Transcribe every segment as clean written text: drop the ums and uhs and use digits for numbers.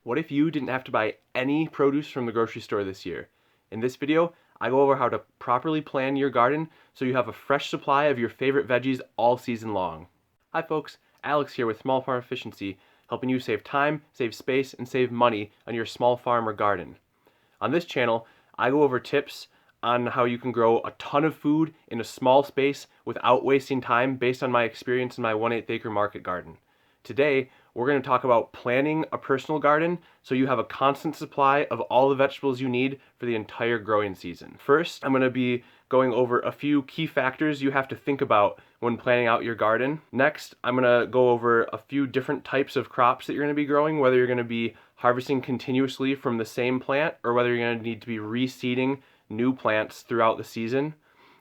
What if you didn't have to buy any produce from the grocery store this year? In this video, I go over how to properly plan your garden so you have a fresh supply of your favorite veggies all season long. Hi folks, Alex here with Small Farm Efficiency, helping you save time, save space, and save money on your small farm or garden. On this channel, I go over tips on how you can grow a ton of food in a small space without wasting time based on my experience in my 1/8 acre market garden. Today, we're going to talk about planning a personal garden so you have a constant supply of all the vegetables you need for the entire growing season. First, I'm going to be going over a few key factors you have to think about when planning out your garden. Next, I'm going to go over a few different types of crops that you're going to be growing, whether you're going to be harvesting continuously from the same plant or whether you're going to need to be reseeding new plants throughout the season.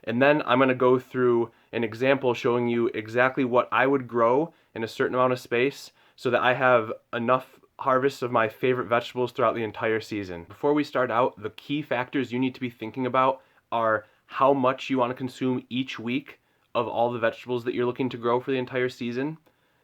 And then I'm going to go through an example showing you exactly what I would grow in a certain amount of space so that I have enough harvests of my favorite vegetables throughout the entire season. Before we start out, the key factors you need to be thinking about are how much you want to consume each week of all the vegetables that you're looking to grow for the entire season.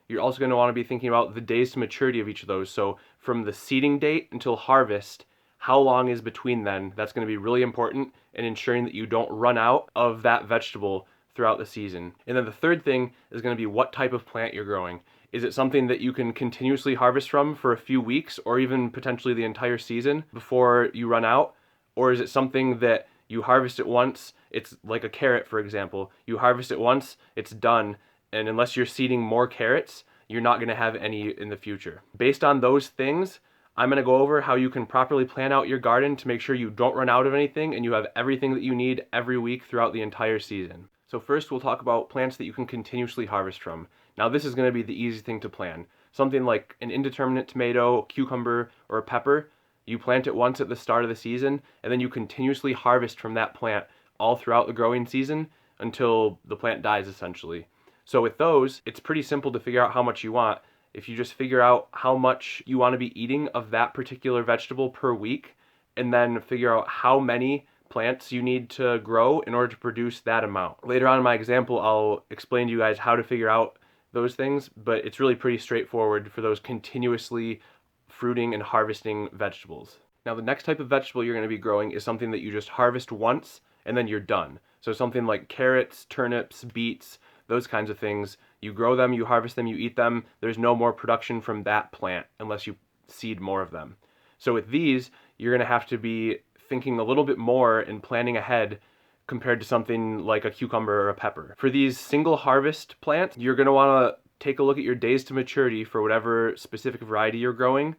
You're also going to want to be thinking about the days to maturity of each of those. So from the seeding date until harvest, how long is between then? That's going to be really important in ensuring that you don't run out of that vegetable throughout the season. And then the third thing is going to be what type of plant you're growing. Is it something that you can continuously harvest from for a few weeks or even potentially the entire season before you run out? Or is it something that you harvest it once, it's like a carrot for example, you harvest it once, it's done, and unless you're seeding more carrots, you're not going to have any in the future. Based on those things, I'm going to go over how you can properly plan out your garden to make sure you don't run out of anything and you have everything that you need every week throughout the entire season. So first we'll talk about plants that you can continuously harvest from. Now this is going to be the easy thing to plan. Something like an indeterminate tomato, cucumber, or a pepper. You plant it once at the start of the season and then you continuously harvest from that plant all throughout the growing season until the plant dies essentially. So with those, it's pretty simple to figure out how much you want. If you just figure out how much you want to be eating of that particular vegetable per week, and then figure out how many plants you need to grow in order to produce that amount. Later on in my example, I'll explain to you guys how to figure out those things, but it's really pretty straightforward for those continuously fruiting and harvesting vegetables. Now the next type of vegetable you're going to be growing is something that you just harvest once and then you're done. So something like carrots, turnips, beets, those kinds of things. You grow them, you harvest them, you eat them. There's no more production from that plant unless you seed more of them. So with these, you're going to have to be thinking a little bit more and planning ahead compared to something like a cucumber or a pepper. For these single harvest plants, you're going to want to take a look at your days to maturity for whatever specific variety you're growing,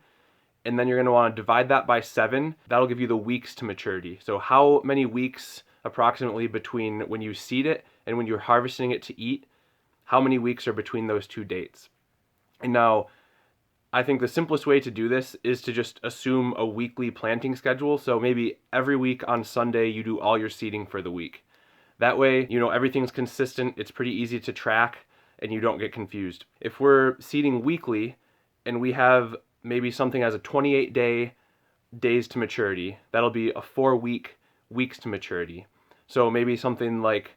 and then you're going to want to divide that by 7. That'll give you the weeks to maturity. So how many weeks approximately between when you seed it and when you're harvesting it to eat, how many weeks are between those two dates? And now, I think the simplest way to do this is to just assume a weekly planting schedule. So maybe every week on Sunday you do all your seeding for the week. That way, you know, everything's consistent, it's pretty easy to track, and you don't get confused. If we're seeding weekly and we have maybe something as a 28-day days to maturity, that'll be a 4-week weeks to maturity. So maybe something like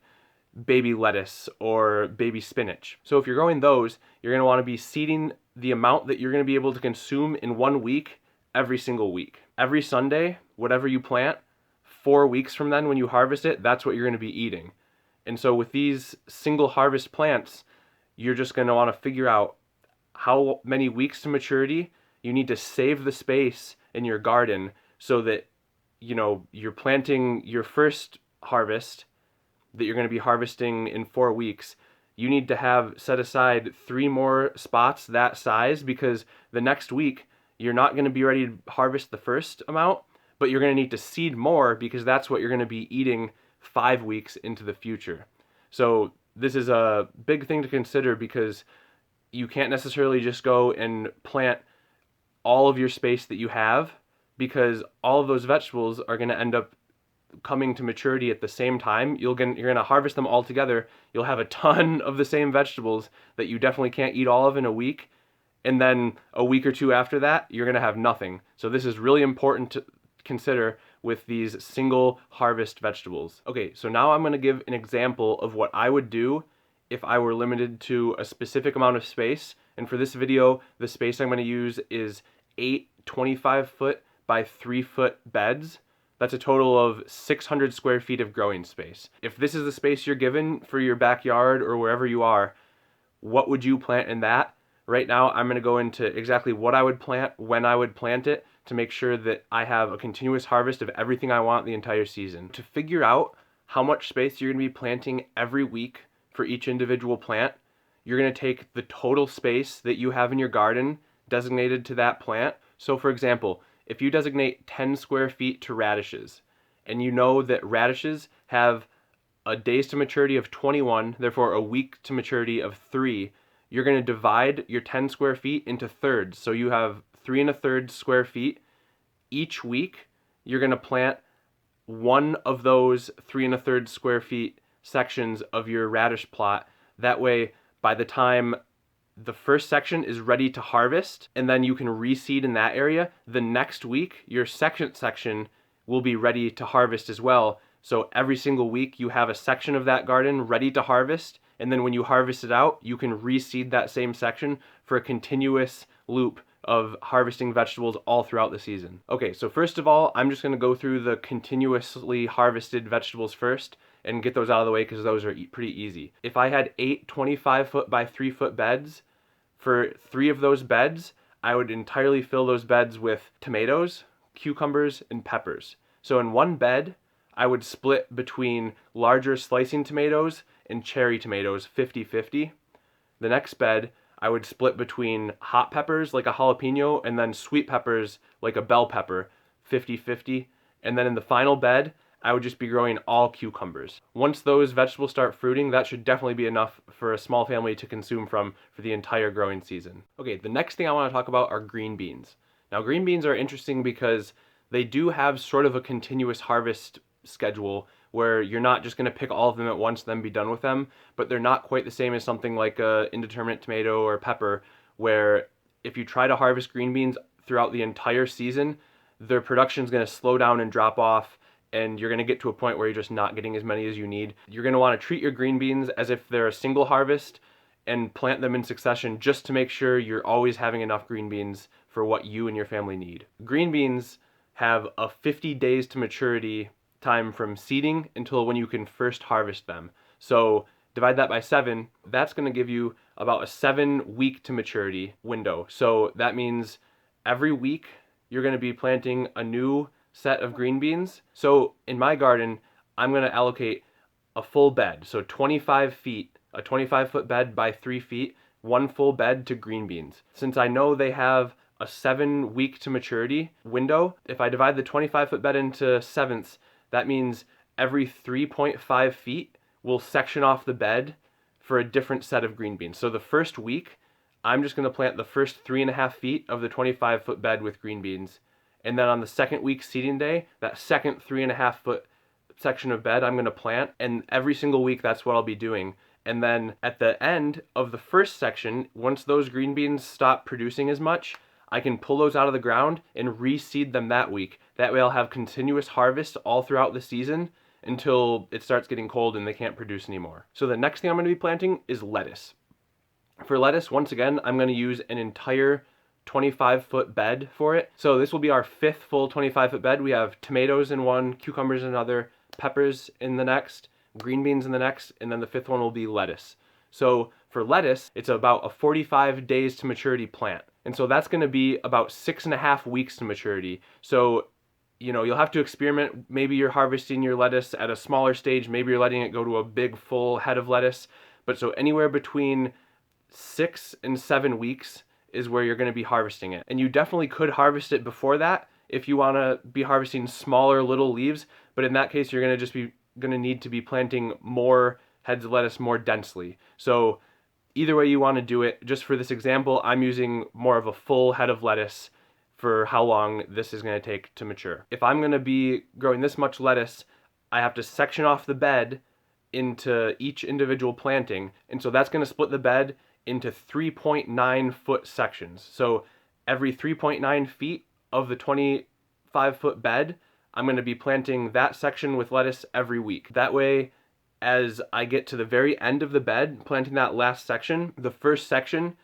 baby lettuce or baby spinach. So if you're growing those, you're going to want to be seeding the amount that you're going to be able to consume in 1 week every single week. Every Sunday, whatever you plant, 4 weeks from then when you harvest it, that's what you're going to be eating. And so with these single harvest plants, you're just going to want to figure out how many weeks to maturity you need to save the space in your garden so that, you know, you're planting your first harvest that you're going to be harvesting in 4 weeks. You need to have set aside 3 more spots that size because the next week you're not going to be ready to harvest the first amount, but you're going to need to seed more because that's what you're going to be eating 5 weeks into the future. So this is a big thing to consider because you can't necessarily just go and plant all of your space that you have because all of those vegetables are going to end up coming to maturity at the same time. You're going to harvest them all together. You'll have a ton of the same vegetables that you definitely can't eat all of in a week. And then a week or 2 after that, you're going to have nothing. So this is really important to consider with these single harvest vegetables. Okay, so now I'm going to give an example of what I would do if I were limited to a specific amount of space. And for this video, the space I'm going to use is 8 25 foot by 3 foot beds. That's a total of 600 square feet of growing space. If this is the space you're given for your backyard or wherever you are, what would you plant in that? Right now, I'm going to go into exactly what I would plant, when I would plant it, to make sure that I have a continuous harvest of everything I want the entire season. To figure out how much space you're going to be planting every week for each individual plant, you're going to take the total space that you have in your garden designated to that plant. So for example, if you designate 10 square feet to radishes, and you know that radishes have a days to maturity of 21, therefore a week to maturity of 3, you're going to divide your 10 square feet into thirds. So you have 3 1/3 square feet. Each week, you're going to plant one of those 3 1/3 square feet sections of your radish plot. That way, by the time the first section is ready to harvest, and then you can reseed in that area, the next week, your second section will be ready to harvest as well. So every single week you have a section of that garden ready to harvest, and then when you harvest it out, you can reseed that same section for a continuous loop of harvesting vegetables all throughout the season. Okay, so first of all, I'm just going to go through the continuously harvested vegetables first and get those out of the way because those are pretty easy. If I had 8 25 foot by 3 foot beds, for 3 of those beds, I would entirely fill those beds with tomatoes, cucumbers, and peppers. So in one bed, I would split between larger slicing tomatoes and cherry tomatoes 50-50. The next bed, I would split between hot peppers like a jalapeno and then sweet peppers like a bell pepper 50-50. And then in the final bed, I would just be growing all cucumbers. Once those vegetables start fruiting, that should definitely be enough for a small family to consume from for the entire growing season. Okay, the next thing I want to talk about are green beans. Now, green beans are interesting because they do have sort of a continuous harvest schedule where you're not just going to pick all of them at once then be done with them, but they're not quite the same as something like a indeterminate tomato or pepper, where if you try to harvest green beans throughout the entire season, their production is going to slow down and drop off, and you're going to get to a point where you're just not getting as many as you need. You're going to want to treat your green beans as if they're a single harvest and plant them in succession just to make sure you're always having enough green beans for what you and your family need. Green beans have a 50 days to maturity time from seeding until when you can first harvest them. So divide that by 7, that's going to give you about a 7-week to maturity window. So that means every week you're going to be planting a new set of green beans. So in my garden, I'm going to allocate a full bed, so 25 feet, a 25 foot bed by 3 feet, one full bed to green beans. Since I know they have a 7-week to maturity window, if I divide the 25 foot bed into sevenths, that means every 3.5 feet we'll section off the bed for a different set of green beans. So the first week, I'm just going to plant the first 3.5 feet of the 25 foot bed with green beans. And then on the second week seeding day, that second 3.5 foot section of bed I'm going to plant. And every single week, that's what I'll be doing. And then at the end of the first section, once those green beans stop producing as much, I can pull those out of the ground and reseed them that week. That way I'll have continuous harvest all throughout the season until it starts getting cold and they can't produce anymore. So the next thing I'm going to be planting is lettuce. For lettuce, once again, I'm going to use an entire 25 foot bed for it. So this will be our 5th full 25 foot bed. We have tomatoes in one, cucumbers in another, peppers in the next, green beans in the next, and then the 5th one will be lettuce. So for lettuce, it's about a 45 days to maturity plant. And so that's going to be about 6.5 weeks to maturity. So, you know, you'll have to experiment. Maybe you're harvesting your lettuce at a smaller stage. Maybe you're letting it go to a big full head of lettuce. But so anywhere between 6 and 7 weeks is where you're going to be harvesting it. And you definitely could harvest it before that if you want to be harvesting smaller little leaves. But in that case, you're going to need to be planting more heads of lettuce more densely. So either way you want to do it, just for this example, I'm using more of a full head of lettuce for how long this is going to take to mature. If I'm going to be growing this much lettuce, I have to section off the bed into each individual planting. And so that's going to split the bed into 3.9 foot sections. So every 3.9 feet of the 25 foot bed, I'm going to be planting that section with lettuce every week. That way, as I get to the very end of the bed, planting that last section, the first section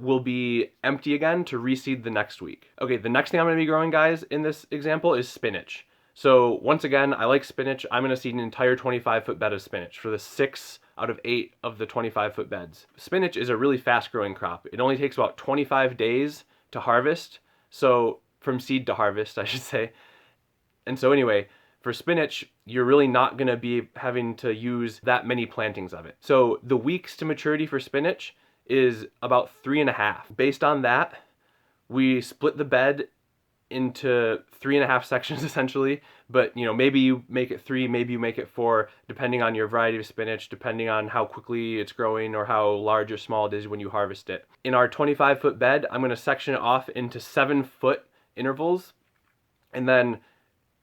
will be empty again to reseed the next week. Okay, the next thing I'm going to be growing, guys, in this example is spinach. So once again, I like spinach. I'm going to seed an entire 25-foot bed of spinach for the 6 out of 8 of the 25-foot beds. Spinach is a really fast-growing crop. It only takes about 25 days to harvest, so from seed to harvest, I should say. And so anyway, for spinach, you're really not going to be having to use that many plantings of it. So the weeks to maturity for spinach is about 3.5. Based on that, we split the bed into 3.5 sections essentially, but maybe you make it 3, maybe you make it 4, depending on your variety of spinach, depending on how quickly it's growing or how large or small it is when you harvest it. In our 25-foot bed, I'm going to section it off into 7-foot intervals, and then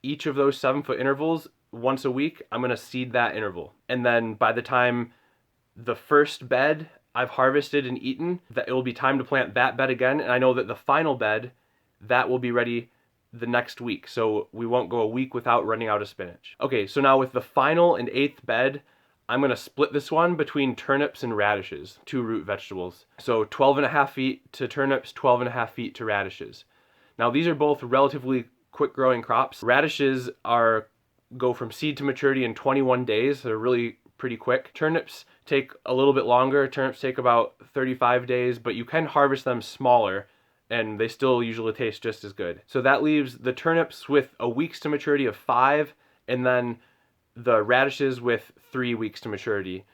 each of those 7-foot intervals, once a week, I'm going to seed that interval. And then by the time the first bed I've harvested and eaten, that it will be time to plant that bed again, and I know that the final bed, that will be ready the next week, so we won't go a week without running out of spinach. Okay, so now with the final and 8th bed, I'm going to split this one between turnips and radishes, 2 root vegetables. So 12.5 feet to turnips, 12.5 feet to radishes. Now these are both relatively quick growing crops. Radishes go from seed to maturity in 21 days, so they're really pretty quick. Turnips take a little bit longer. Turnips take about 35 days, but you can harvest them smaller, and they still usually taste just as good. So that leaves the turnips with a weeks to maturity of 5, and then the radishes with 3 weeks to maturity.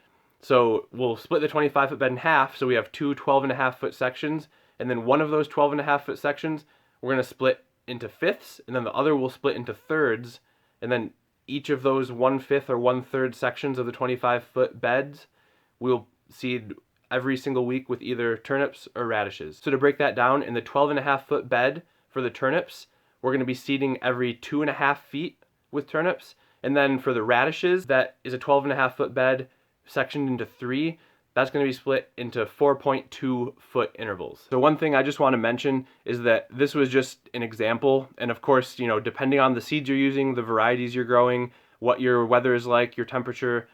So we'll split the 25-foot bed in half, so we have 2 12.5-foot sections, and then one of those 12.5-foot sections we're going to split into fifths, and then the other will split into thirds, and then each of those 1/5 or 1/3 sections of the 25-foot beds we'll seed every single week with either turnips or radishes. So to break that down, in the 12.5-foot bed for the turnips, we're going to be seeding every 2.5 feet with turnips. And then for the radishes, that is a 12.5-foot bed sectioned into 3. That's going to be split into 4.2-foot intervals. So one thing I just want to mention is that this was just an example. And of course, depending on the seeds you're using, the varieties you're growing, what your weather is like, your temperature,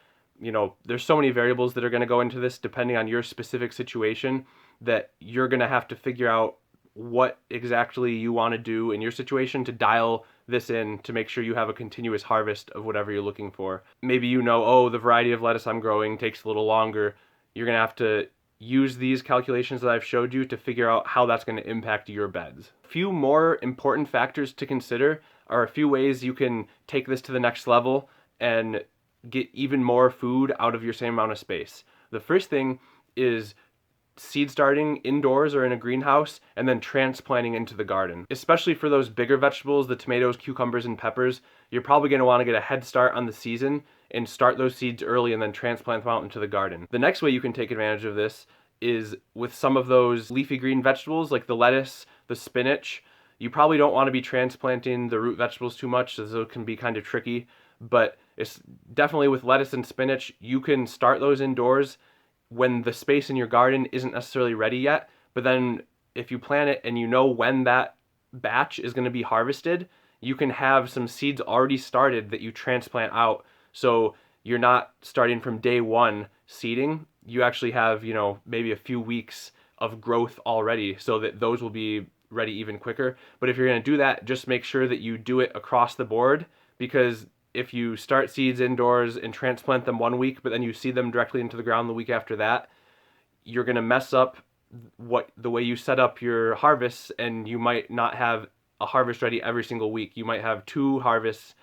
there's so many variables that are going to go into this depending on your specific situation, that you're going to have to figure out what exactly you want to do in your situation to dial this in to make sure you have a continuous harvest of whatever you're looking for. Maybe oh, the variety of lettuce I'm growing takes a little longer. You're going to have to use these calculations that I've showed you to figure out how that's going to impact your beds. A few more important factors to consider are a few ways you can take this to the next level and get even more food out of your same amount of space. The first thing is seed starting indoors or in a greenhouse and then transplanting into the garden. Especially for those bigger vegetables, the tomatoes, cucumbers, and peppers, you're probably going to want to get a head start on the season and start those seeds early and then transplant them out into the garden. The next way you can take advantage of this is with some of those leafy green vegetables like the lettuce, the spinach. You probably don't want to be transplanting the root vegetables too much, so those can be kind of tricky, but it's definitely with lettuce and spinach, you can start those indoors when the space in your garden isn't necessarily ready yet. But then if you plant it and when that batch is going to be harvested, you can have some seeds already started that you transplant out. So you're not starting from day one seeding. You actually have, maybe a few weeks of growth already, so that those will be ready even quicker. But if you're going to do that, just make sure that you do it across the board, because if you start seeds indoors and transplant them one week, but then you seed them directly into the ground the week after that, you're going to mess up the way you set up your harvests, and you might not have a harvest ready every single week. You might have 2 harvests,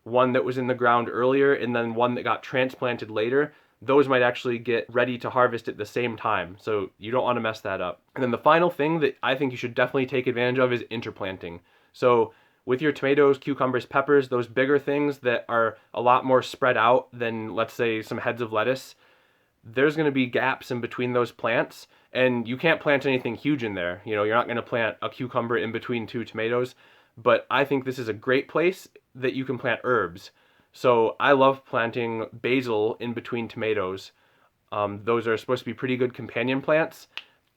one that was in the ground earlier and then one that got transplanted later. Those might actually get ready to harvest at the same time, so you don't want to mess that up. And then the final thing that I think you should definitely take advantage of is interplanting. So with your tomatoes, cucumbers, peppers, those bigger things that are a lot more spread out than, let's say, some heads of lettuce, there's going to be gaps in between those plants, and you can't plant anything huge in there. You're not going to plant a cucumber in between 2 tomatoes, but I think this is a great place that you can plant herbs. So I love planting basil in between tomatoes. Those are supposed to be pretty good companion plants.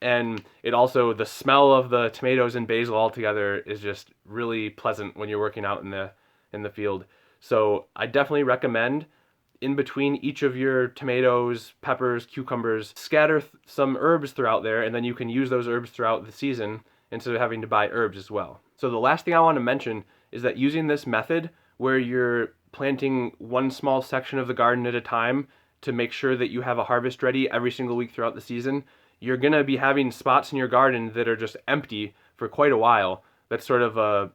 And it also, the smell of the tomatoes and basil all together is just really pleasant when you're working out in the field. So I definitely recommend, in between each of your tomatoes, peppers, cucumbers. Scatter some herbs throughout there, and then you can use those herbs throughout the season instead of having to buy herbs as well. So the last thing I want to mention is that using this method where you're planting one small section of the garden at a time to make sure that you have a harvest ready every single week throughout the season, you're going to be having spots in your garden that are just empty for quite a while. That's sort of a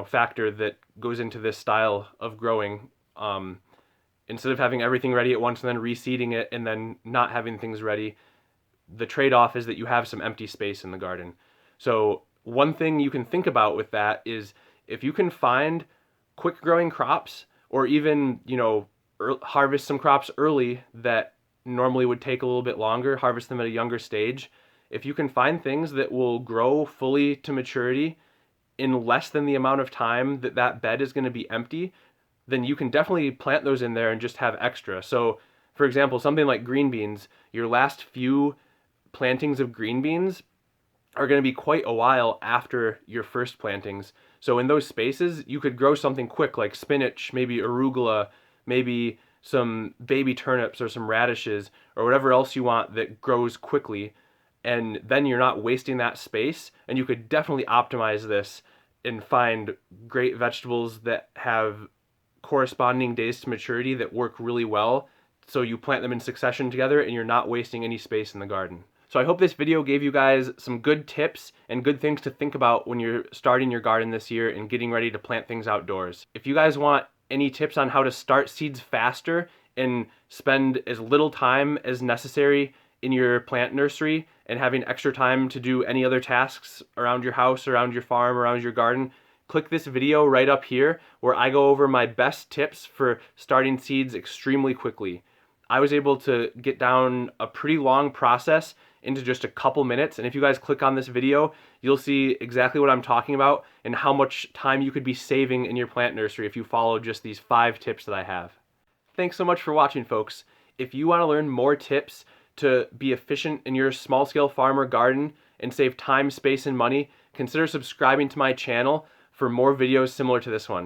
factor that goes into this style of growing. Instead of having everything ready at once and then reseeding it and then not having things ready, the trade-off is that you have some empty space in the garden. So one thing you can think about with that is if you can find quick growing crops, or even harvest some crops early that normally would take a little bit longer, harvest them at a younger stage. If you can find things that will grow fully to maturity in less than the amount of time that that bed is going to be empty, then you can definitely plant those in there and just have extra. So for example, something like green beans, your last few plantings of green beans are going to be quite a while after your first plantings. So in those spaces, you could grow something quick like spinach, maybe arugula, maybe some baby turnips or some radishes or whatever else you want that grows quickly. And then you're not wasting that space, and you could definitely optimize this and find great vegetables that have corresponding days to maturity that work really well. So you plant them in succession together and you're not wasting any space in the garden. So I hope this video gave you guys some good tips and good things to think about when you're starting your garden this year and getting ready to plant things outdoors. If you guys want any tips on how to start seeds faster and spend as little time as necessary in your plant nursery and having extra time to do any other tasks around your house, around your farm, around your garden, click this video right up here where I go over my best tips for starting seeds extremely quickly. I was able to get down a pretty long process into just a couple minutes, and if you guys click on this video, you'll see exactly what I'm talking about and how much time you could be saving in your plant nursery if you follow just these 5 tips that I have. Thanks so much for watching, folks. If you want to learn more tips to be efficient in your small-scale farm or garden and save time, space, and money, consider subscribing to my channel for more videos similar to this one.